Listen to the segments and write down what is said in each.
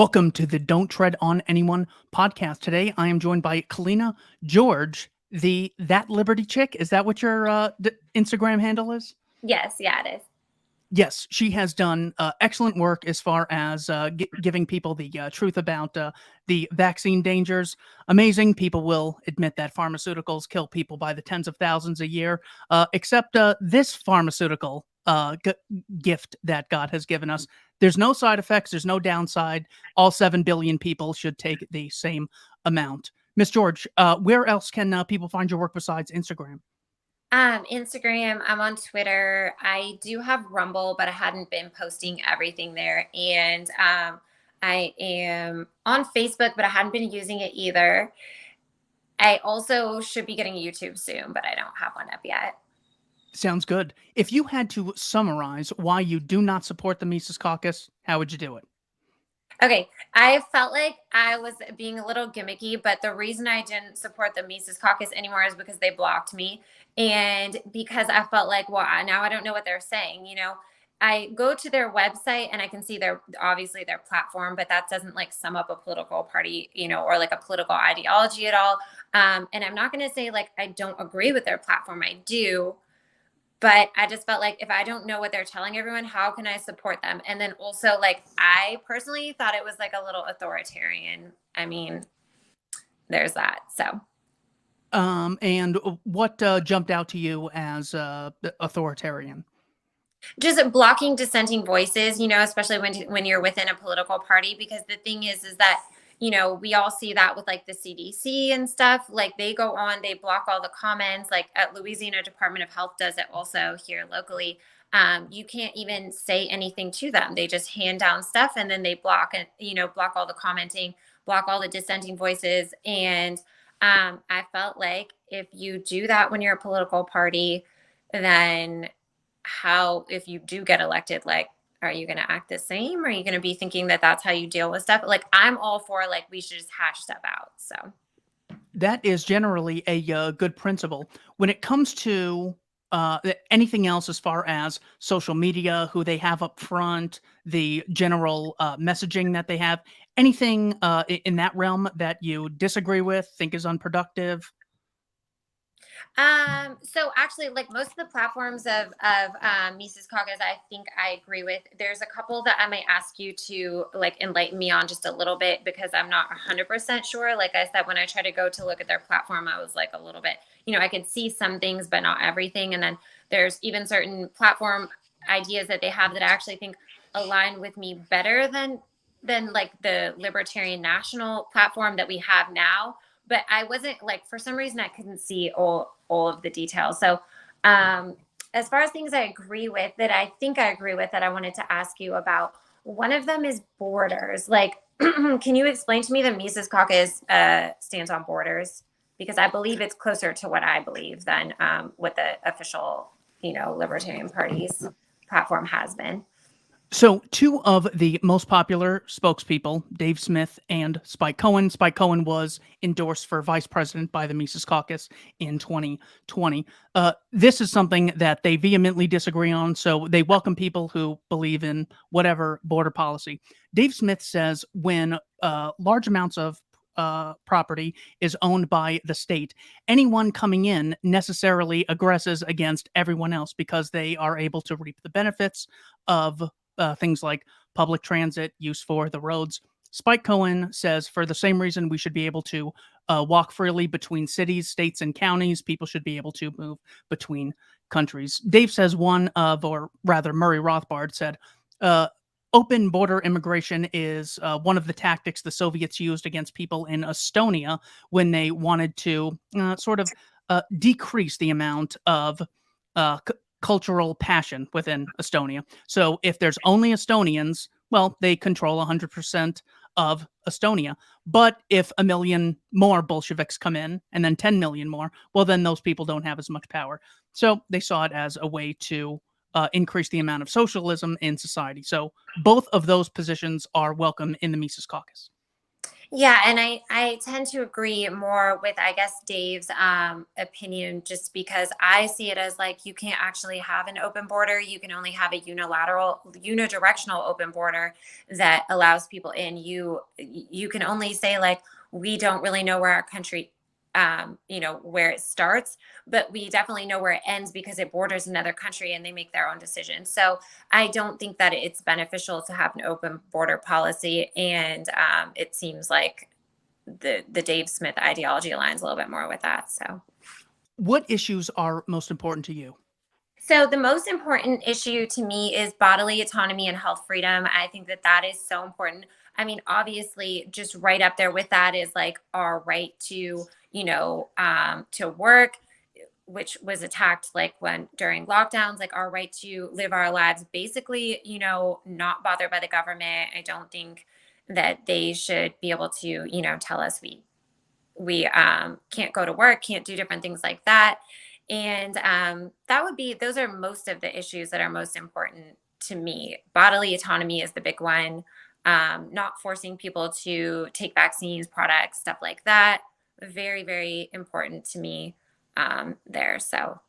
Welcome to the Don't Tread on Anyone podcast. Today, I am joined by Kaleena George, That Liberty Chick. Is that what your Instagram handle is? Yes, yeah, it is. Yes, she has done excellent work as far as giving people the truth about the vaccine dangers. Amazing. People will admit that pharmaceuticals kill people by the tens of thousands a year, except this pharmaceutical gift that God has given us. There's no side effects. There's no downside. All 7 billion people should take the same amount. Miss George, where else can people find your work besides Instagram? Instagram, I'm on Twitter. I do have Rumble, but I hadn't been posting everything there. And I am on Facebook, but I hadn't been using it either. I also should be getting a YouTube soon, but I don't have one up yet. Sounds good. If you had to summarize why you do not support the Mises Caucus, how would you do it? Okay, I felt like I was being a little gimmicky, but the reason I didn't support the Mises Caucus anymore is because they blocked me. And because I felt like, well, now I don't know what they're saying. I go to their website and I can see obviously their platform, but that doesn't like sum up a political party, or like a political ideology at all. And I'm not going to say like I don't agree with their platform. I do. But I just felt like if I don't know what they're telling everyone, how can I support them? And then also, like, I personally thought it was like a little authoritarian. I mean, there's that. So, and what jumped out to you as authoritarian? just blocking dissenting voices, especially when you're within a political party, because the thing is that we all see that with like the CDC and stuff. Like they go on, they block all the comments. Like at Louisiana Department of Health does it also here locally. You can't even say anything to them. They just hand down stuff and then they block and block all the commenting, block all the dissenting voices. And I felt like if you do that when you're a political party, then if you do get elected, like, are you going to act the same? Or are you going to be thinking that that's how you deal with stuff? Like, I'm all for like, we should just hash stuff out. So that is generally a good principle. When it comes to anything else as far as social media, who they have up front, the general messaging that they have, anything in that realm that you disagree with, think is unproductive? So actually, like most of the platforms of Mises Caucus, I think I agree with. There's a couple that I might ask you to like enlighten me on just a little bit because I'm not 100% sure. Like I said, when I tried to go to look at their platform, I was like a little bit, I could see some things, but not everything. And then there's even certain platform ideas that they have that I actually think align with me better than like the Libertarian national platform that we have now. But I wasn't like, for some reason, I couldn't see all of the details. So as far as things I agree with that I think I agree with that I wanted to ask you about, one of them is borders. Like, can you explain to me the Mises Caucus stands on borders? Because I believe it's closer to what I believe than what the official, Libertarian Party's platform has been. So two of the most popular spokespeople, Dave Smith and Spike Cohen. Spike Cohen was endorsed for vice president by the Mises Caucus in 2020. This is something that they vehemently disagree on, so they welcome people who believe in whatever border policy. Dave Smith says when large amounts of property is owned by the state, anyone coming in necessarily aggresses against everyone else because they are able to reap the benefits of things like public transit, use for the roads. Spike Cohen says for the same reason we should be able to walk freely between cities, states, and counties, people should be able to move between countries. Dave says Murray Rothbard said, open border immigration is one of the tactics the Soviets used against people in Estonia when they wanted to decrease the amount of cultural passion within Estonia. So if there's only Estonians, well, they control 100% of Estonia. But if a million more Bolsheviks come in and then 10 million more, well, then those people don't have as much power. So they saw it as a way to increase the amount of socialism in society. So both of those positions are welcome in the Mises Caucus. Yeah, and I tend to agree more with, I guess, Dave's opinion, just because I see it as like you can't actually have an open border. You can only have a unidirectional open border that allows people in. You can only say like we don't really know where our country, where it starts, but we definitely know where it ends because it borders another country and they make their own decisions. So I don't think that it's beneficial to have an open border policy, and it seems like the Dave Smith ideology aligns a little bit more with that. So, What issues are most important to you? so the most important issue to me is bodily autonomy and health freedom. I think that that is so important. I mean, obviously, just right up there with that is like our right to, to work, which was attacked like when during lockdowns, like our right to live our lives basically, not bothered by the government. I don't think that they should be able to, tell us we can't go to work, can't do different things like that. And those are most of the issues that are most important to me. Bodily autonomy is the big one. Not forcing people to take vaccines, products, stuff like that. Very, very important to me there. So,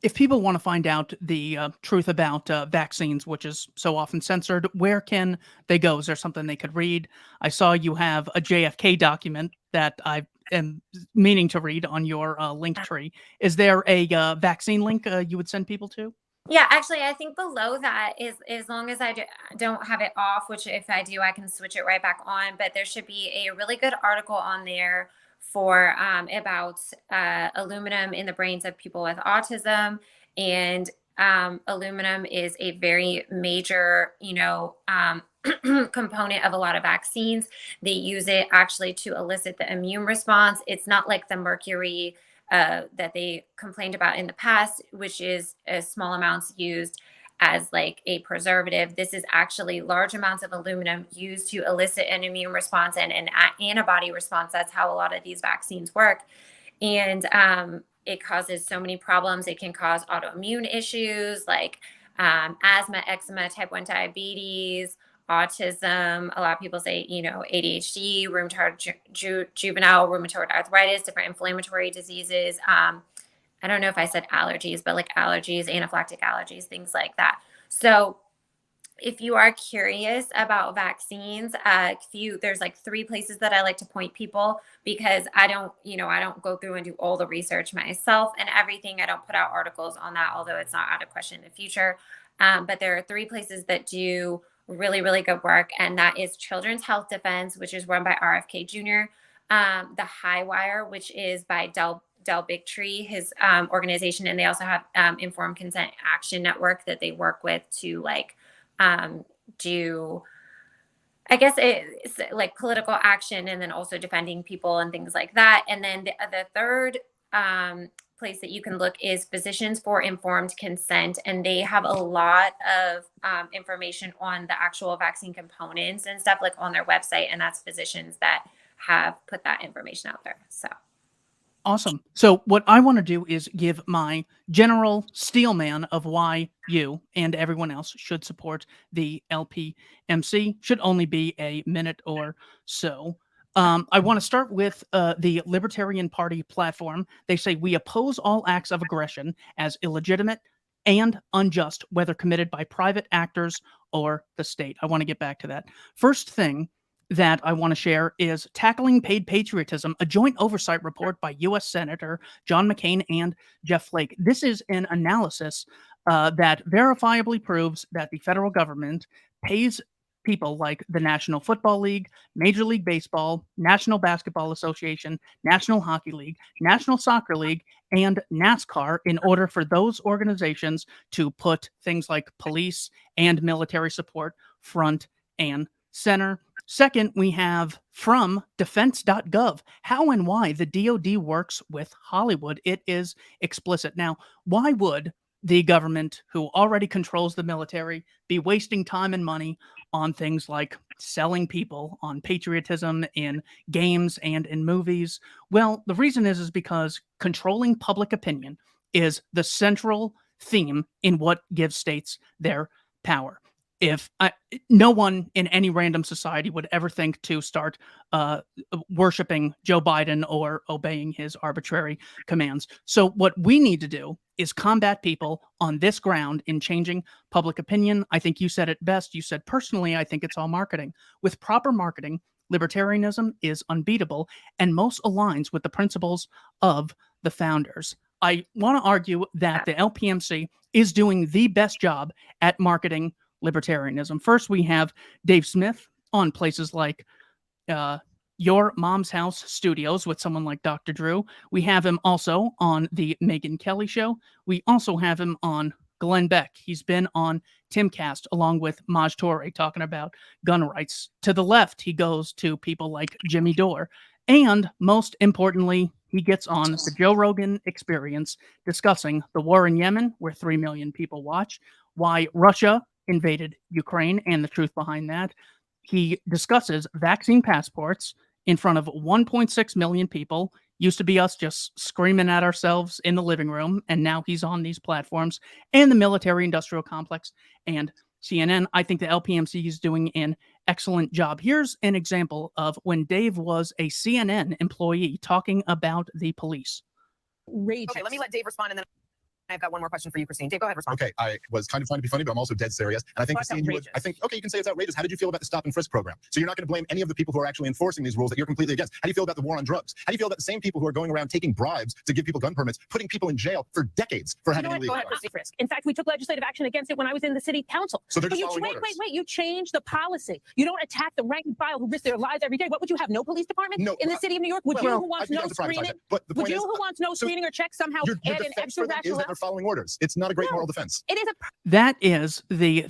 If people want to find out the truth about vaccines, which is so often censored, where can they go? Is there something they could read? I saw you have a JFK document that I am meaning to read on your link tree. Is there a vaccine link you would send people to? yeah, actually, I think below that is, as long as don't have it off, which if I do, I can switch it right back on. But there should be a really good article on there for about aluminum in the brains of people with autism. And aluminum is a very major, component of a lot of vaccines. They use it actually to elicit the immune response. It's not like the mercury that they complained about in the past, which is small amounts used as like a preservative. This is actually large amounts of aluminum used to elicit an immune response and an antibody response. That's how a lot of these vaccines work. And it causes so many problems. It can cause autoimmune issues like asthma, eczema, type 1 diabetes, autism. A lot of people say, ADHD, juvenile rheumatoid arthritis, different inflammatory diseases. I don't know if I said allergies, but like allergies, anaphylactic allergies, things like that. So if you are curious about vaccines, there's like 3 places that I like to point people, because I don't go through and do all the research myself and everything. I don't put out articles on that, although it's not out of question in the future. But there are 3 places that do really, really good work. And that is Children's Health Defense, which is run by RFK Jr., the High Wire, which is by Del Bigtree, his organization. And they also have Informed Consent Action Network that they work with to like do, I guess it's like political action, and then also defending people and things like that. And then the third place that you can look is Physicians for Informed Consent, and they have a lot of information on the actual vaccine components and stuff like on their website, and that's physicians that have put that information out there. So Awesome. So what I want to do is give my general steelman of why you and everyone else should support the LPMC. Should only be a minute or so. I want to start with the Libertarian Party platform. They say we oppose all acts of aggression as illegitimate and unjust, whether committed by private actors or the state. I want to get back to that. First thing that I want to share is Tackling Paid Patriotism, a joint oversight report by U.S. Senator John McCain and Jeff Flake. This is an analysis that verifiably proves that the federal government pays people like the National Football League, Major League Baseball, National Basketball Association, National Hockey League, National Soccer League, and NASCAR in order for those organizations to put things like police and military support front and center. Second, we have from defense.gov how and why the DoD works with Hollywood. It is explicit. Now, why would the government, who already controls the military, be wasting time and money on things like selling people on patriotism in games and in movies? Well, the reason is because controlling public opinion is the central theme in what gives states their power. if no one in any random society would ever think to start worshiping Joe Biden or obeying his arbitrary commands. So what we need to do is combat people on this ground in changing public opinion. I think you said it best. You said, personally, I think it's all marketing. With proper marketing, libertarianism is unbeatable and most aligns with the principles of the founders. I want to argue that the LPMC is doing the best job at marketing libertarianism. First, we have Dave Smith on places like Your Mom's House Studios with someone like Dr. Drew. We have him also on the Megyn Kelly Show. We also have him on Glenn Beck. He's been on Timcast along with Maj Toure talking about gun rights. To the left, he goes to people like Jimmy Dore. And most importantly, he gets on the Joe Rogan Experience discussing the war in Yemen, where 3 million people watch, why Russia invaded Ukraine and the truth behind that. He discusses vaccine passports in front of 1.6 million people. Used to be us just screaming at ourselves in the living room, and now he's on these platforms, and the military-industrial complex and CNN. I think the LPMC is doing an excellent job. Here's an example of when Dave was a CNN employee talking about the police. Okay, let me let Dave respond, and then I've got one more question for you, Christine. Dave, go ahead, respond. Okay, I was kind of trying to be funny, but I'm also dead serious. And I think, Christine, I think, okay, you can say it's outrageous. How did you feel about the stop and frisk program? So you're not going to blame any of the people who are actually enforcing these rules that you're completely against. How do you feel about the war on drugs? How do you feel about the same people who are going around taking bribes to give people gun permits, putting people in jail for decades for having illegal guns? Frisk. In fact, we took legislative action against it when I was in the city council. So they're just you, following orders. wait, you change the policy. You don't attack the rank and file who risk their lives every day. What would you have? No police department in the city of New York? Would you, who wants no screening? Would you, who wants no screening or check, somehow add an extra rational? They're following orders. It's not a great moral defense. It is that is the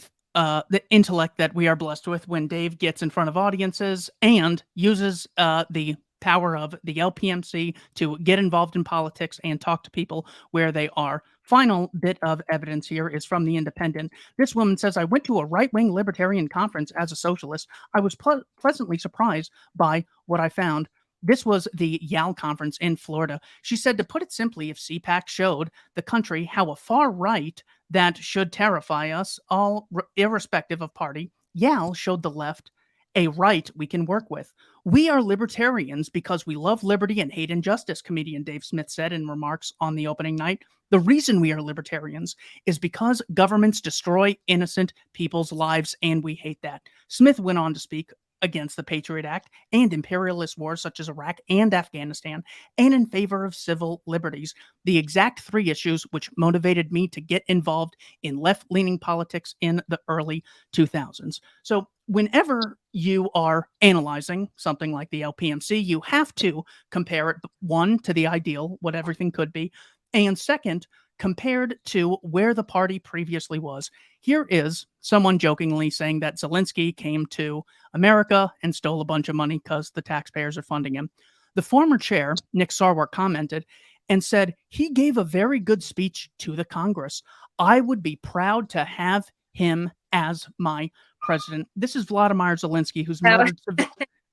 intellect that we are blessed with when Dave gets in front of audiences and uses the power of the LPMC to get involved in politics and talk to people where they are. Final bit of evidence here is from The Independent. This woman says, I went to a right-wing libertarian conference as a socialist. I was pleasantly surprised by what I found. This was the YAL conference in Florida. She said, to put it simply, if CPAC showed the country how a far right that should terrify us, all irrespective of party, YAL showed the left a right we can work with. We are libertarians because we love liberty and hate injustice, comedian Dave Smith said in remarks on the opening night. The reason we are libertarians is because governments destroy innocent people's lives, and we hate that. Smith went on to speak against the Patriot Act and imperialist wars such as Iraq and Afghanistan, and in favor of civil liberties, the exact 3 issues which motivated me to get involved in left-leaning politics in the early 2000s. So whenever you are analyzing something like the LPMC, you have to compare it, 1, to the ideal, what everything could be, and 2nd, compared to where the party previously was. Here is someone jokingly saying that Zelensky came to America and stole a bunch of money because the taxpayers are funding him. The former chair, Nick Sarwark, commented and said, he gave a very good speech to the Congress. I would be proud to have him as my president. This is Vladimir Zelensky, who's murdered.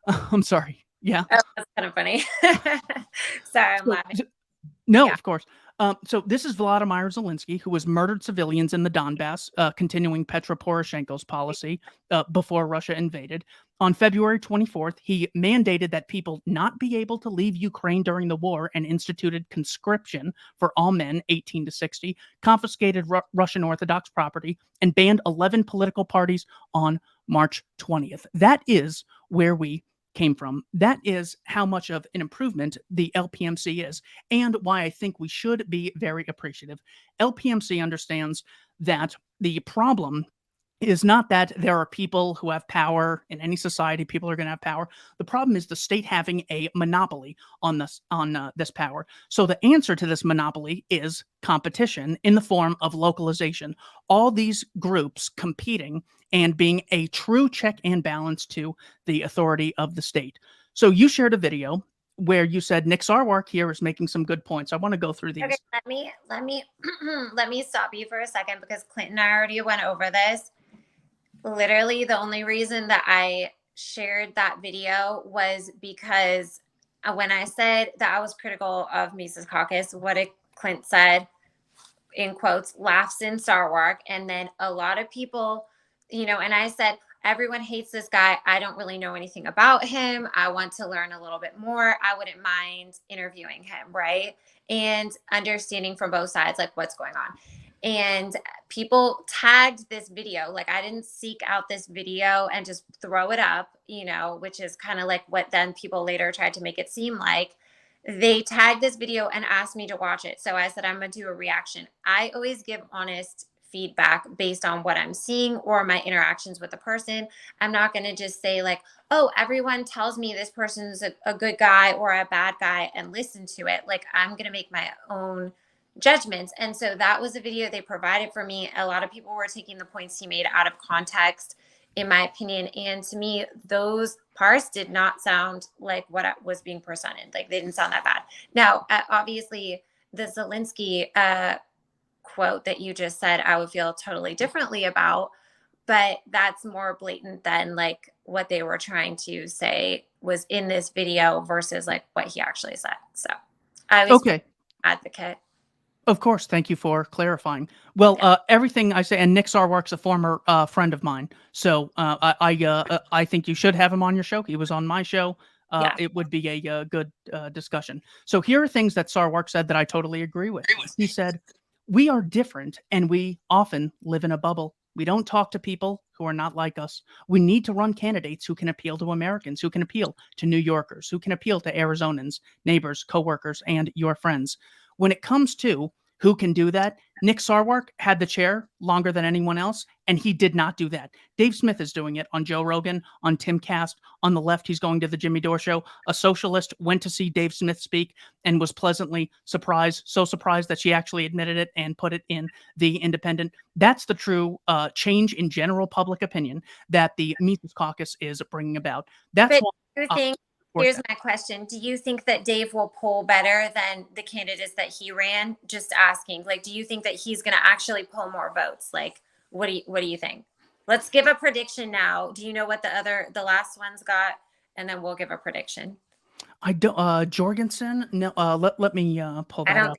I'm sorry. Yeah. Oh, that's kind of funny. Sorry, I'm laughing. No, yeah. Of course. So this is Vladimir Zelensky, who has murdered civilians in the Donbass, continuing Petro Poroshenko's policy before Russia invaded. On February 24th, he mandated that people not be able to leave Ukraine during the war and instituted conscription for all men 18 to 60, confiscated Russian Orthodox property, and banned 11 political parties on March 20th. That is where we came from. That is how much of an improvement the LPMC is, and why I think we should be very appreciative. LPMC understands that the problem is not that there are people who have power in any society. People are going to have power. The problem is the state having a monopoly on this power. So the answer to this monopoly is competition in the form of localization. All these groups competing and being a true check and balance to the authority of the state. So you shared a video where you said Nick Sarwark here is making some good points. I want to go through these. Okay, let me stop you for a second, because Clinton and I already went over this. Literally, the only reason that I shared that video was because when I said that I was critical of Mises Caucus, what Clint said, in quotes, laughs in Sarwark, and then a lot of people and I said, everyone hates this guy. I don't really know anything about him. I want to learn a little bit more. I wouldn't mind interviewing him, right? And understanding from both sides, like what's going on. And people tagged this video. Like, I didn't seek out this video and just throw it up, which is kind of like what then people later tried to make it seem like. They tagged this video and asked me to watch it. So I said, I'm going to do a reaction. I always give honest feedback based on what I'm seeing or my interactions with the person. I'm not going to just say like, oh, everyone tells me this person's a good guy or a bad guy and listen to it. Like, I'm going to make my own judgments. And so that was a video they provided for me. A lot of people were taking the points he made out of context, in my opinion. And to me, those parts did not sound like what was being presented. Like, they didn't sound that bad. Now, obviously, the Zelensky quote that you just said, I would feel totally differently about, but that's more blatant than like what they were trying to say was in this video versus like what he actually said. So I was advocate. Of course. Thank you for clarifying. Well, everything I say, and Nick Sarwark's a former friend of mine. So I think you should have him on your show. He was on my show. It would be a good discussion. So here are things that Sarwark said that I totally agree with. He said, we are different and we often live in a bubble. We don't talk to people who are not like us. We need to run candidates who can appeal to Americans, who can appeal to New Yorkers, who can appeal to Arizonans, neighbors, coworkers, and your friends. When it comes to who can do that, Nick Sarwark had the chair longer than anyone else, and he did not do that. Dave Smith is doing it on Joe Rogan, on Timcast. On the left, he's going to the Jimmy Dore show. A socialist went to see Dave Smith speak and was pleasantly surprised, so surprised that she actually admitted it and put it in the Independent. That's the true change in general public opinion that the Mises Caucus is bringing about. That's why. Here's my question. Do you think that Dave will poll better than the candidates that he ran? Just asking, like, do you think that he's going to actually pull more votes? Like, what do you think? Let's give a prediction now. Do you know what the last ones got? And then we'll give a prediction. I don't, Jorgensen. No, let me pull that up.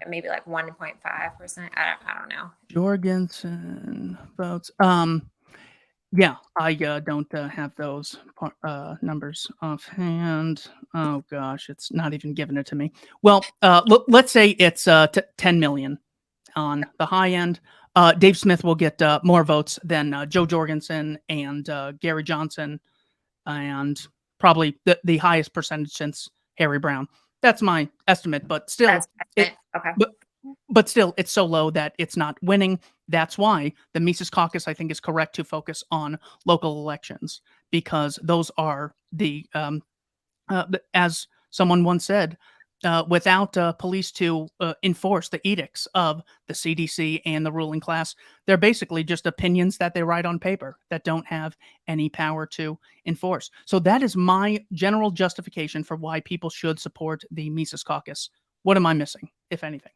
Maybe like 1.5%. I don't know. Jorgensen votes. Yeah, I don't have those numbers offhand. Oh gosh, it's not even giving it to me. Well, let's say it's 10 million on the high end. Dave Smith will get more votes than Joe Jorgensen and Gary Johnson, and probably the highest percentage since Harry Brown. That's my estimate, but still, okay. But still, it's so low that it's not winning. That's why the Mises Caucus, I think, is correct to focus on local elections, because those are as someone once said, without police to enforce the edicts of the CDC and the ruling class, they're basically just opinions that they write on paper that don't have any power to enforce. So that is my general justification for why people should support the Mises Caucus. What am I missing, if anything?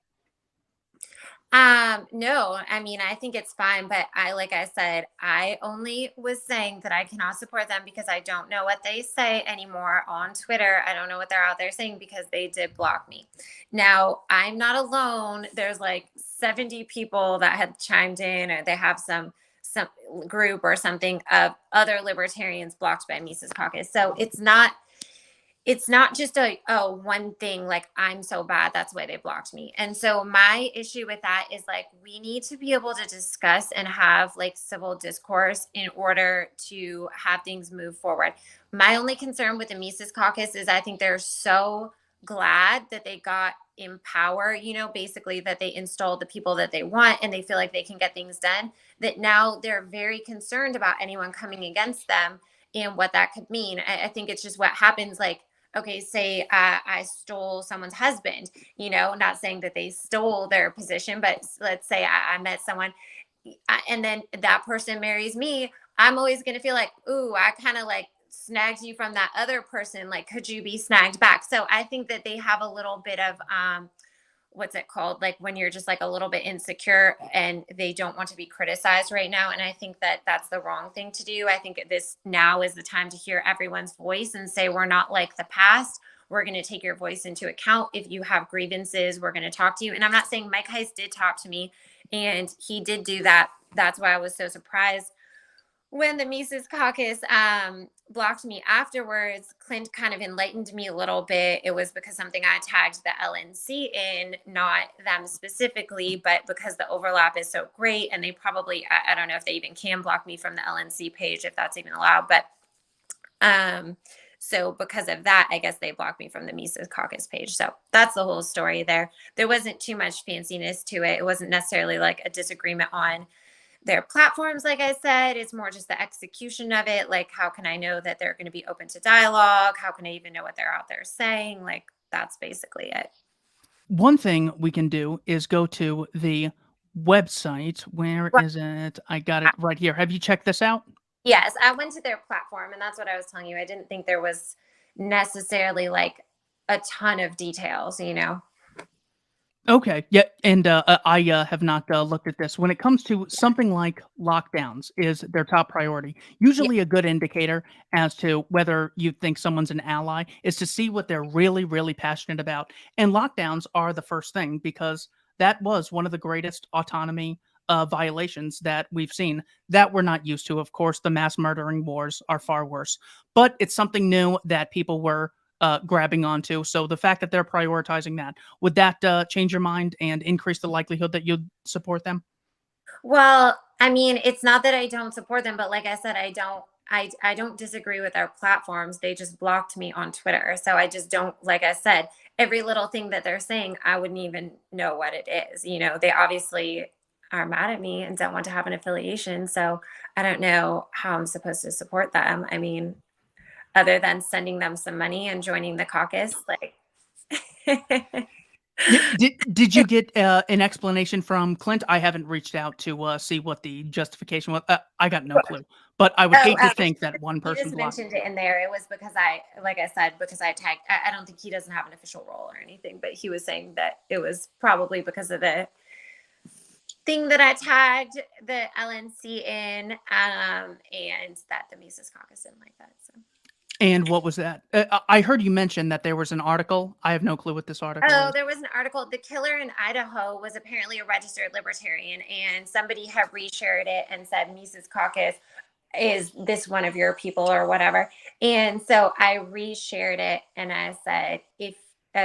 No, I mean, I think it's fine, but like I said, I only was saying that I cannot support them because I don't know what they say anymore on Twitter. I don't know what they're out there saying because they did block me. Now, I'm not alone. There's like 70 people that had chimed in, or they have some group or something of other libertarians blocked by Mises Caucus. So it's not just a one thing, like I'm so bad, that's why they blocked me. And so my issue with that is like, we need to be able to discuss and have like civil discourse in order to have things move forward. My only concern with the Mises Caucus is I think they're so glad that they got in power, basically that they installed the people that they want and they feel like they can get things done, that now they're very concerned about anyone coming against them and what that could mean. I think it's just what happens, like, okay, say I stole someone's husband, not saying that they stole their position, but let's say I met someone and then that person marries me. I'm always going to feel like, ooh, I kind of like snagged you from that other person. Like, could you be snagged back? So I think that they have a little bit of, what's it called? Like when you're just like a little bit insecure and they don't want to be criticized right now. And I think that that's the wrong thing to do. I think this now is the time to hear everyone's voice and say, we're not like the past. We're going to take your voice into account. If you have grievances, we're going to talk to you. And I'm not saying Mike Heist did talk to me and he did do that. That's why I was so surprised when the Mises Caucus blocked me afterwards, Clint kind of enlightened me a little bit. It was because something I tagged the LNC in, not them specifically, but because the overlap is so great. And they probably, I don't know if they even can block me from the LNC page, if that's even allowed. But so because of that, I guess they blocked me from the Mises Caucus page. So that's the whole story there. There wasn't too much fanciness to it. It wasn't necessarily like a disagreement on their platforms. Like I said, it's more just the execution of it. Like, how can I know that they're going to be open to dialogue? How can I even know what they're out there saying? Like, that's basically it. One thing we can do is go to the website. Where is it? I got it right here. Have you checked this out? Yes, I went to their platform, and that's what I was telling you. I didn't think there was necessarily like a ton of details, you know? Okay. Yeah. And I have not looked at this. When it comes to something like lockdowns is their top priority. Usually a good indicator as to whether you think someone's an ally is to see what they're really, really passionate about. And lockdowns are the first thing, because that was one of the greatest autonomy violations that we've seen that we're not used to. Of course, the mass murdering wars are far worse, but it's something new that people were grabbing onto. So the fact that they're prioritizing that, would that change your mind and increase the likelihood that you'd support them? Well, I mean, it's not that I don't support them, but like I said, I don't disagree with their platforms. They just blocked me on Twitter. So I just don't, like I said, every little thing that they're saying, I wouldn't even know what it is. You know, they obviously are mad at me and don't want to have an affiliation. So I don't know how I'm supposed to support them. I mean, other than sending them some money and joining the caucus, like. Did you get an explanation from Clint? I haven't reached out to see what the justification was. I got no clue, but I would hate to think that one He person just blocked. mentioned it in there. It was because like I said, because I tagged. I don't think he doesn't have an official role or anything, but he was saying that it was probably because of the thing that I tagged the LNC in, and that the Mises Caucus didn't like that. So. And what was that? I heard you mention that there was an article. I have no clue what this article Oh, is. there was an article. The killer in Idaho was apparently a registered libertarian, and somebody had reshared it and said Mises Caucus, is this one of your people or whatever. And so I reshared it, and I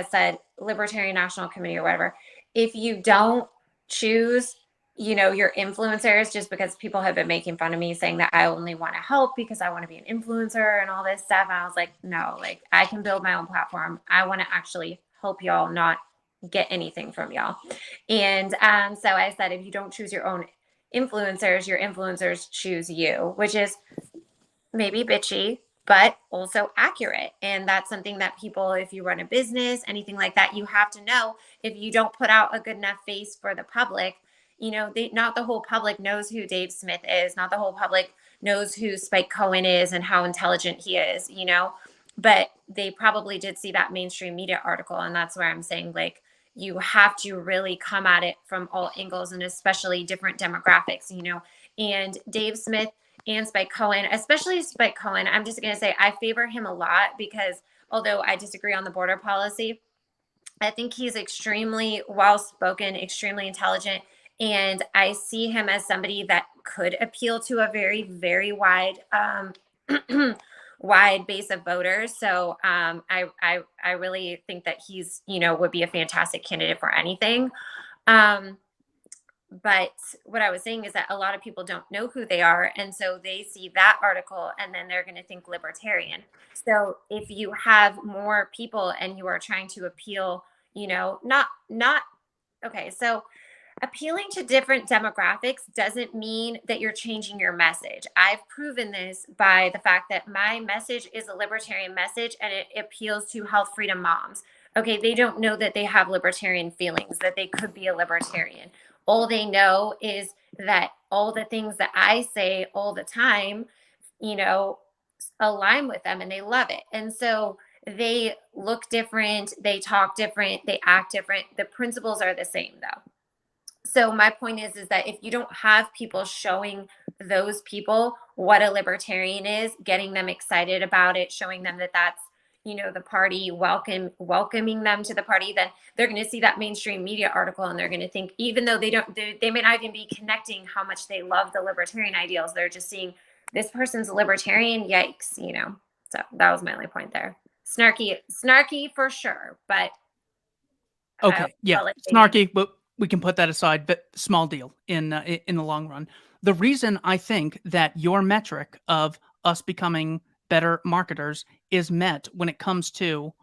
said Libertarian National Committee or whatever. If you don't choose, you know, your influencers, just because people have been making fun of me saying that I only want to help because I want to be an influencer and all this stuff. And I was like, no, like I can build my own platform. I want to actually help y'all, not get anything from y'all. And so I said, if you don't choose your own influencers, your influencers choose you, which is maybe bitchy, but also accurate. And that's something that people, if you run a business, anything like that, you have to know. If you don't put out a good enough face for the public, you know, not the whole public knows who Dave Smith is. Not the whole public knows who Spike Cohen is and how intelligent he is, you know, but they probably did see that mainstream media article. And that's where I'm saying, like, you have to really come at it from all angles, and especially different demographics, you know. And Dave Smith and Spike Cohen, especially Spike Cohen, I'm just going to say I favor him a lot, because although I disagree on the border policy, I think he's extremely well-spoken, extremely intelligent, and I see him as somebody that could appeal to a very, very wide wide base of voters. So I really think that he's, you know, would be a fantastic candidate for anything. But what I was saying is that a lot of people don't know who they are. And so they see that article and then they're going to think libertarian. So if you have more people and you are trying to appeal, you know, okay. So appealing to different demographics doesn't mean that you're changing your message. I've proven this by the fact that my message is a libertarian message and it appeals to health freedom moms. Okay, they don't know that they have libertarian feelings, that they could be a libertarian. All they know is that all the things that I say all the time, you know, align with them and they love it. And so they look different, they talk different, they act different. The principles are the same though. So my point is that if you don't have people showing those people what a libertarian is, getting them excited about it, showing them that that's, you know, the party, welcoming them to the party, then they're going to see that mainstream media article and they're going to think, even though they may not even be connecting how much they love the libertarian ideals, they're just seeing this person's a libertarian, yikes, you know. So that was my only point there. Snarky for sure, but okay, yeah, snarky, but we can put that aside. But small deal in the long run. The reason I think that your metric of us becoming better marketers is met when it comes to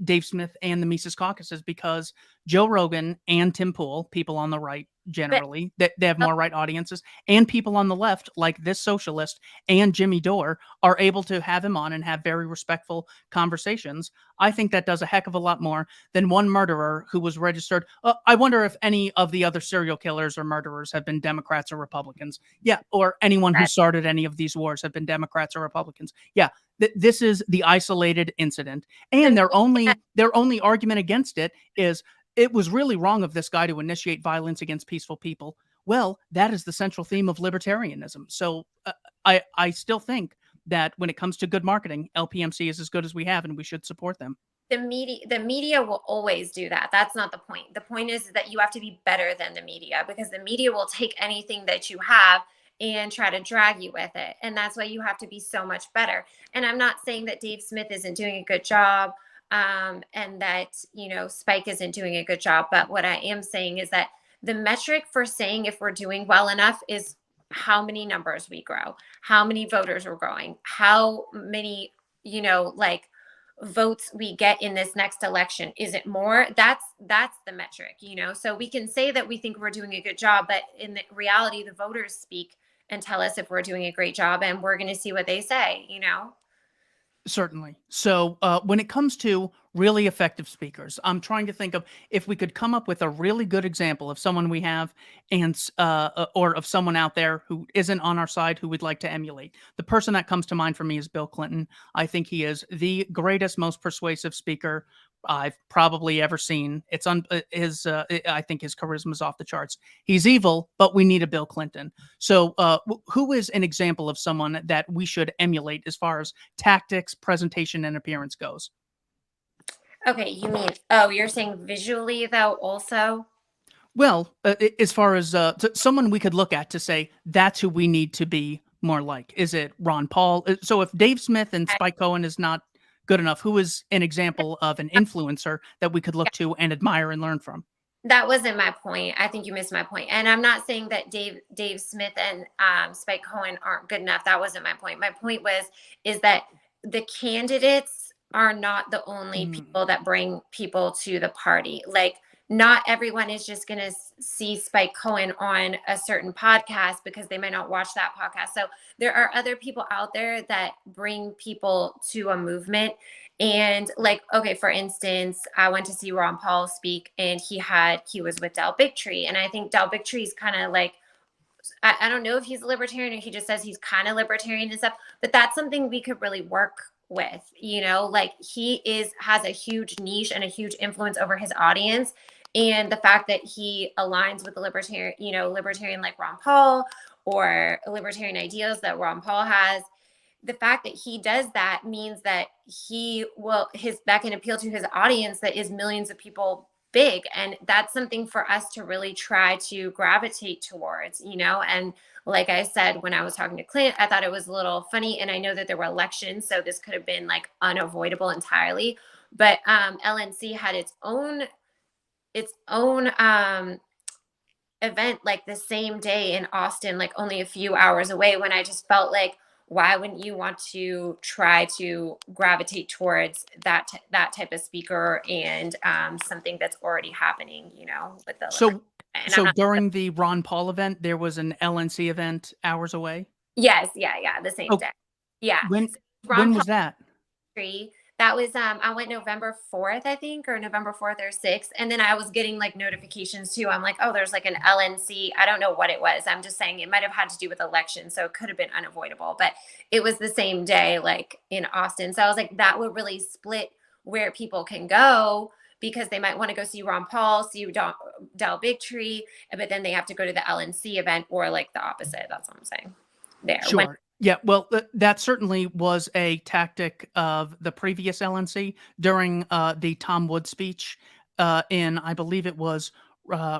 Dave Smith and the Mises Caucus is because Joe Rogan and Tim Pool, people on the right generally, they have more right audiences, and people on the left, like this socialist and Jimmy Dore, are able to have him on and have very respectful conversations. I think that does a heck of a lot more than one murderer who was registered. I wonder if any of the other serial killers or murderers have been Democrats or Republicans. Yeah, or anyone who started any of these wars have been Democrats or Republicans. Yeah, this is the isolated incident, and their only argument against it is it was really wrong of this guy to initiate violence against peaceful people. Well, that is the central theme of libertarianism. So I still think that when it comes to good marketing, LPMC is as good as we have, and we should support them. The media will always do that. That's not the point. The point is that you have to be better than the media, because the media will take anything that you have and try to drag you with it. And that's why you have to be so much better. And I'm not saying that Dave Smith isn't doing a good job, and that, you know, Spike isn't doing a good job. But what I am saying is that the metric for saying if we're doing well enough is how many numbers we grow, how many voters we're growing, how many, you know, like votes we get in this next election. Is it more? That's the metric, you know. So we can say that we think we're doing a good job, but in the reality, the voters speak and tell us if we're doing a great job, and we're going to see what they say, you know. Certainly. So when it comes to really effective speakers, I'm trying to think of if we could come up with a really good example of someone we have and or of someone out there who isn't on our side who we'd like to emulate. The person that comes to mind for me is Bill Clinton. I think he is the greatest, most persuasive speaker I've probably ever seen. I think his charisma is off the charts. He's evil, but we need a Bill Clinton. So who is an example of someone that we should emulate as far as tactics, presentation, and appearance goes? Okay, you mean, you're saying visually though also? Well, as far as someone we could look at to say that's who we need to be more like. Is it Ron Paul? So if Dave Smith and Spike Cohen is not good enough, who is an example of an influencer that we could look to and admire and learn from? That wasn't my point. I think you missed my point. And I'm not saying that Dave Smith and Spike Cohen aren't good enough. That wasn't my point. My point is that the candidates are not the only people that bring people to the party. Like, not everyone is just going to see Spike Cohen on a certain podcast because they might not watch that podcast. So there are other people out there that bring people to a movement. And like, okay, for instance, I went to see Ron Paul speak, and he was with Del Bigtree. And I think Del Bigtree is kind of like, I don't know if he's a libertarian or he just says he's kind of libertarian and stuff, but that's something we could really work with, you know, like has a huge niche and a huge influence over his audience. And the fact that he aligns with the libertarian like Ron Paul, or libertarian ideals that Ron Paul has, the fact that he does that means that that can appeal to his audience that is millions of people big. And that's something for us to really try to gravitate towards, you know. And like I said, when I was talking to Clint, I thought it was a little funny. And I know that there were elections, so this could have been like unavoidable entirely. But LNC had its own event like the same day in Austin, like only a few hours away, when I just felt like, why wouldn't you want to try to gravitate towards that type of speaker and something that's already happening, you know, with the So during the Ron Paul event, there was an LNC event hours away? Yes, yeah, the same day. Yeah. When was that? That was I went November 4th, I think, or November 4th or 6th. And then I was getting like notifications too. I'm like, oh, there's like an LNC. I don't know what it was. I'm just saying it might have had to do with elections, so it could have been unavoidable. But it was the same day, like in Austin. So I was like, that would really split where people can go, because they might want to go see Ron Paul, see Del Bigtree, but then they have to go to the LNC event, or like the opposite. That's what I'm saying there. Sure. Yeah, well, that certainly was a tactic of the previous LNC during the Tom Woods speech in, I believe it was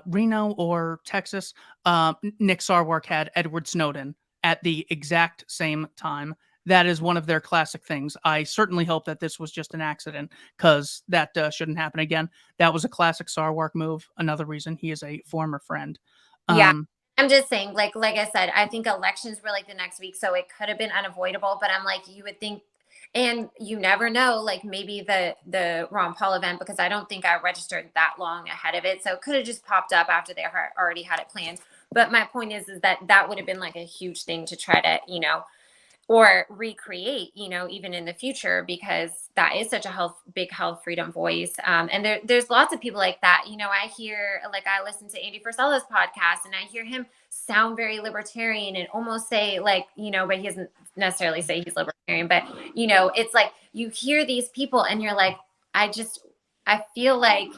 Reno or Texas. Nick Sarwark had Edward Snowden at the exact same time. That is one of their classic things. I certainly hope that this was just an accident, because that shouldn't happen again. That was a classic Sarwark move. Another reason he is a former friend. Yeah. I'm just saying, like I said, I think elections were like the next week, so it could have been unavoidable. But I'm like, you would think, and you never know, like maybe the Ron Paul event, because I don't think I registered that long ahead of it, so it could have just popped up after they already had it planned. But my point is that would have been like a huge thing to try to, or recreate, even in the future, because that is such a big health freedom voice. And there's lots of people like that. I hear, like, I listen to Andy Frisella's podcast, and I hear him sound very libertarian and almost say, like, but he doesn't necessarily say he's libertarian, but it's like you hear these people and you're like, I feel like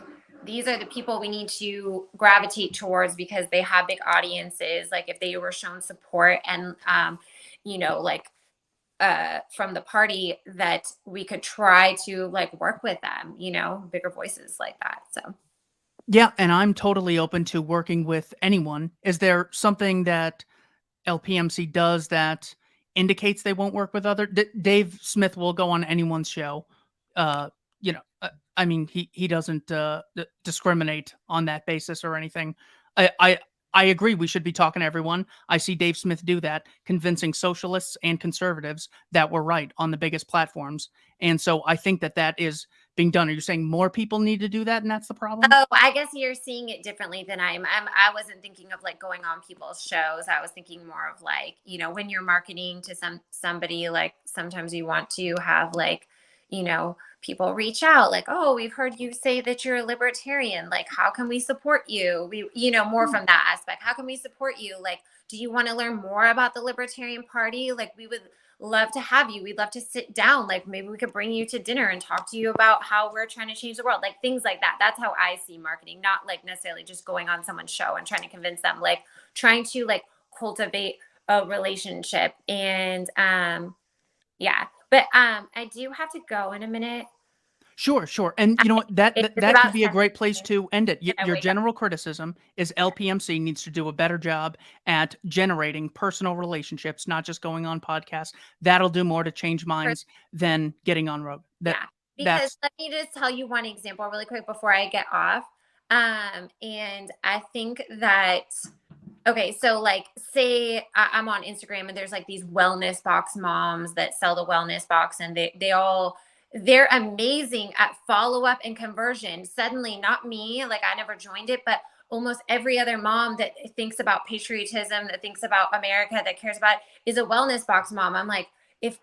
these are the people we need to gravitate towards, because they have big audiences. Like, if they were shown support and like from the party, that we could try to like work with them, bigger voices like that. So yeah, and I'm totally open to working with anyone. Is there something that LPMC does that indicates they won't work with other? Dave Smith will go on anyone's show. I mean, he doesn't discriminate on that basis or anything. I agree we should be talking to everyone. I see Dave Smith do that, convincing socialists and conservatives that we're right on the biggest platforms. And so I think that is being done. Are you saying more people need to do that, and that's the problem? Oh, I guess you're seeing it differently than I am. I wasn't thinking of like going on people's shows. I was thinking more of like, when you're marketing to somebody, like sometimes you want to have like, people reach out like, oh, we've heard you say that you're a libertarian. Like, how can we support you? More from that aspect. How can we support you? Like, do you want to learn more about the Libertarian Party? Like, we would love to have you. We'd love to sit down. Like, maybe we could bring you to dinner and talk to you about how we're trying to change the world. Like, things like that. That's how I see marketing, not like necessarily just going on someone's show and trying to convince them, like trying to like cultivate a relationship. And yeah. But I do have to go in a minute. Sure. And you know what? That could be a great place to end it. Your general criticism is LPMC needs to do a better job at generating personal relationships, not just going on podcasts. That'll do more to change minds than getting on road. Because let me just tell you one example really quick before I get off. And I think that, okay, so like say I'm on Instagram and there's like these wellness box moms that sell the wellness box, and they're amazing at follow-up and conversion. Suddenly, not me, like I never joined it, but almost every other mom that thinks about patriotism, that thinks about America, that cares about it, is a wellness box mom. I'm like,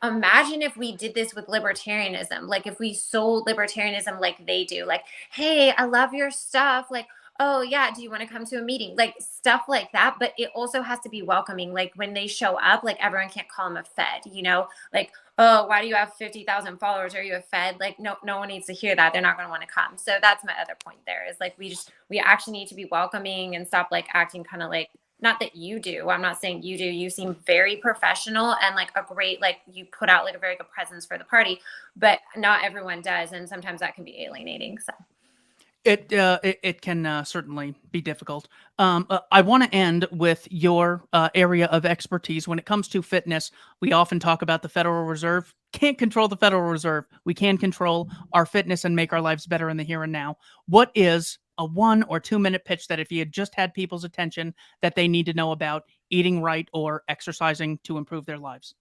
imagine if we did this with libertarianism, like if we sold libertarianism like they do, like, hey, I love your stuff. Like, oh yeah, do you want to come to a meeting? Like stuff like that. But it also has to be welcoming. Like when they show up, like everyone can't call them a fed, like, oh, why do you have 50,000 followers? Are you a fed? Like, no one needs to hear that. They're not going to want to come. So that's my other point there, is like, we actually need to be welcoming and stop like acting kind of like, not that you do. I'm not saying you do. You seem very professional and like a great, like you put out like a very good presence for the party, but not everyone does. And sometimes that can be alienating. So. It can certainly be difficult. I want to end with your area of expertise. When it comes to fitness, we often talk about the Federal Reserve. Can't control the Federal Reserve. We can control our fitness and make our lives better in the here and now. What is a 1 or 2 minute pitch that if you had just had people's attention that they need to know about eating right or exercising to improve their lives?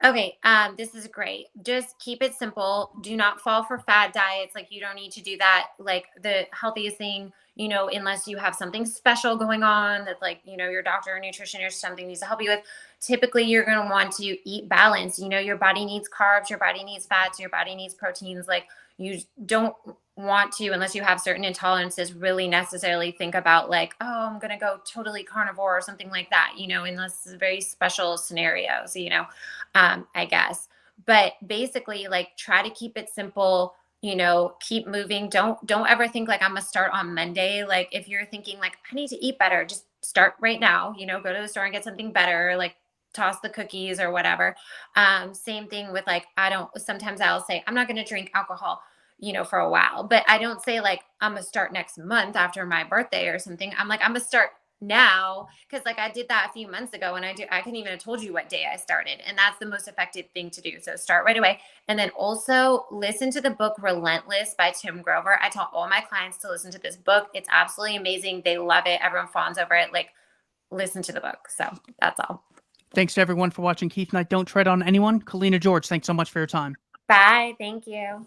Okay, this is great. Just keep it simple. Do not fall for fad diets. Like you don't need to do that. Like the healthiest thing, unless you have something special going on that like, your doctor or nutritionist or something needs to help you with. Typically, you're going to want to eat balance. Your body needs carbs, your body needs fats, your body needs proteins. Like you don't want to, unless you have certain intolerances, really necessarily think about like, oh, I'm going to go totally carnivore or something like that, unless it's very special scenarios, I guess. But basically like try to keep it simple, keep moving. Don't ever think like I'm going to start on Monday. Like if you're thinking like I need to eat better, just start right now, go to the store and get something better, like toss the cookies or whatever. Same thing with like, sometimes I'll say I'm not going to drink alcohol, for a while, but I don't say like I'm gonna start next month after my birthday or something. I'm like, I'm gonna start now, because like I did that a few months ago, and I couldn't even have told you what day I started, and that's the most effective thing to do. So start right away, and then also listen to the book Relentless by Tim Grover. I tell all my clients to listen to this book. It's absolutely amazing. They love it. Everyone fawns over it. Like, listen to the book. So that's all. Thanks to everyone for watching Keith Knight Don't Tread on Anyone. Kaleena, George, thanks so much for your time. Bye. Thank you.